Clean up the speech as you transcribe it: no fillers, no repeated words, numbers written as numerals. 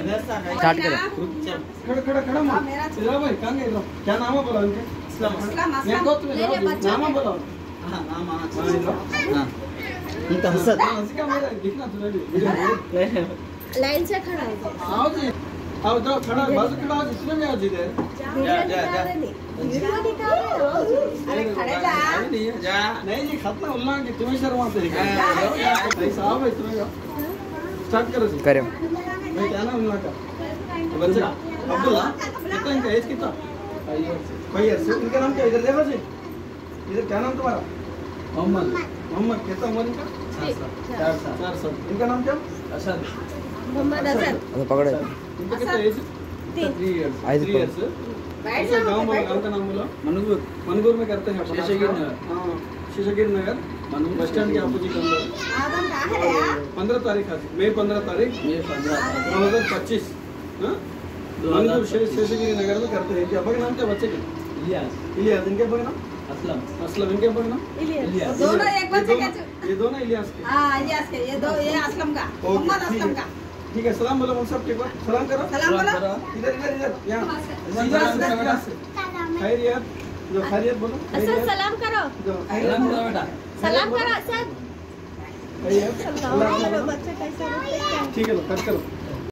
Start करें। खड़ा खड़ा खड़ा मत इधर भाई कहां गए इधर क्या नाम है बोलो इनके नाम बोलो हां नाम हां इनका हसद का मेरा दिखना तुम्हें लाइन से खड़ा हो आओ जी आओ जाओ खड़ा बाजू खड़ा हो इसमें भी आओ जी इधर अरे खड़े जा नहीं जा नहीं जी खतना उल्ला कि तुम्हें शर्माते हैं ऐसा आओ भाई तुम्हें स्टार्ट करो जी करें। भाई क्या नाम उल्ला का बच्चा अब्दुल्ला कितना इनका एज कितना 5 इयर्स इनका नाम क्या इधर देखो जी इधर क्या नाम तुम्हारा मोहम्मद मोहम्मद कितना उम्र इनका 4 साल इनका नाम क्या असद मोहम्मद असद अब पकड़े इनका कितना एज 3 इयर्स 3 इयर्स बैठ गांव का नाम बोलो मनगुर मनगुर में करते हैं शेषगिरी नगर हां शेषगिरी नगर मनगुर बस स्टैंड के अपोजिट अंदर आदम कहां है यार 15 तारीख आज मई 15 तारीख 2025 हां मनगुर शेषगिरी नगर में करते हैं क्या नाम क्या बच्चे के इलियास इनके नाम असलम असलम इनके नाम इलियास दोनों एक बच्चे के ये दोनों इलियास के हां इलियास के ये दो ये असलम का मोहम्मद असलम का ठीक है सलाम बोलो सब ठीक है सलाम करो सलाम बोलो इधर इधर इधर यहां खैरियत जो खैरियत बोलो असद सलाम करो जो सलाम करो बेटा सलाम करो असद खैरियत बच्चे कैसे ठीक है लो कट करो